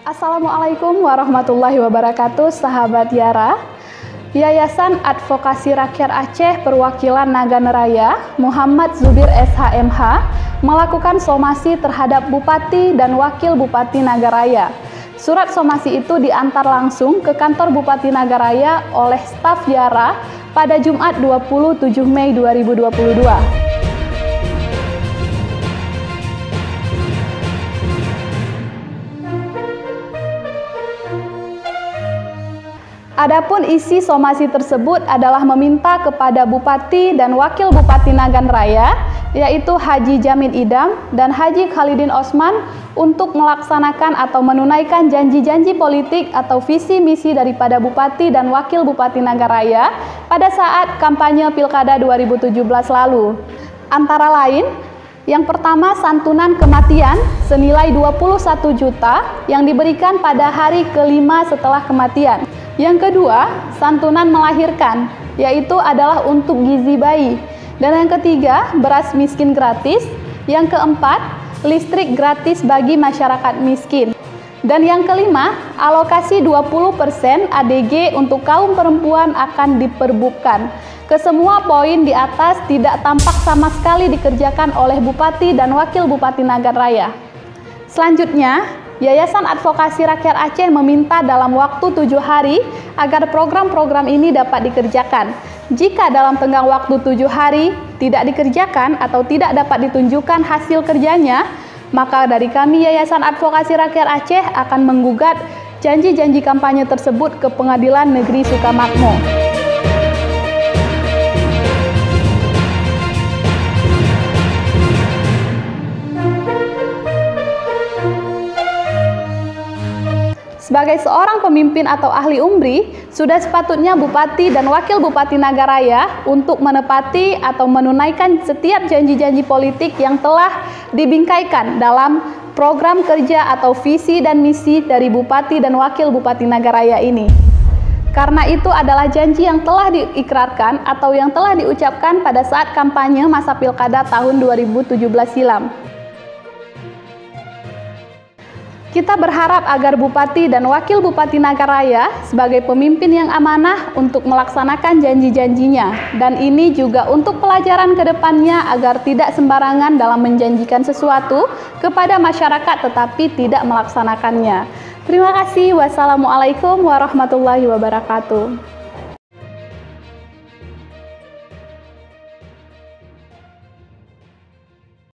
Assalamualaikum warahmatullahi wabarakatuh, sahabat Yara. Yayasan Advokasi Rakyat Aceh Perwakilan Nagan Raya Muhammad Zubir SHMH melakukan somasi terhadap Bupati dan Wakil Bupati Nagaraya. Surat somasi itu diantar langsung ke kantor Bupati Nagaraya oleh staf Yara pada Jumat 27 Mei 2022. Adapun isi somasi tersebut adalah meminta kepada Bupati dan Wakil Bupati Nagan Raya, yaitu Haji Jamin Idam dan Haji Khalidin Osman, untuk melaksanakan atau menunaikan janji-janji politik atau visi misi daripada Bupati dan Wakil Bupati Nagan Raya pada saat kampanye Pilkada 2017 lalu. Antara lain, yang pertama, santunan kematian senilai 21 juta yang diberikan pada hari kelima setelah kematian. Yang kedua, santunan melahirkan, yaitu adalah untuk gizi bayi. Dan yang ketiga, beras miskin gratis. Yang keempat, listrik gratis bagi masyarakat miskin. Dan yang kelima, alokasi 20% ADG untuk kaum perempuan akan diperbutkan. Kesemua poin di atas tidak tampak sama sekali dikerjakan oleh Bupati dan Wakil Bupati Nagan Raya. Selanjutnya, Yayasan Advokasi Rakyat Aceh meminta dalam waktu 7 hari agar program-program ini dapat dikerjakan. Jika dalam tenggang waktu 7 hari tidak dikerjakan atau tidak dapat ditunjukkan hasil kerjanya, maka dari kami Yayasan Advokasi Rakyat Aceh akan menggugat janji-janji kampanye tersebut ke Pengadilan Negeri Sukamakmur. Sebagai seorang pemimpin atau ahli umri, sudah sepatutnya Bupati dan Wakil Bupati Nagaraya untuk menepati atau menunaikan setiap janji-janji politik yang telah dibingkaikan dalam program kerja atau visi dan misi dari Bupati dan Wakil Bupati Nagaraya ini. Karena itu adalah janji yang telah diikrarkan atau yang telah diucapkan pada saat kampanye masa Pilkada tahun 2017 silam. Kita berharap agar Bupati dan Wakil Bupati Nagaraya sebagai pemimpin yang amanah untuk melaksanakan janji-janjinya, dan ini juga untuk pelajaran ke depannya agar tidak sembarangan dalam menjanjikan sesuatu kepada masyarakat tetapi tidak melaksanakannya. Terima kasih. Wassalamualaikum warahmatullahi wabarakatuh.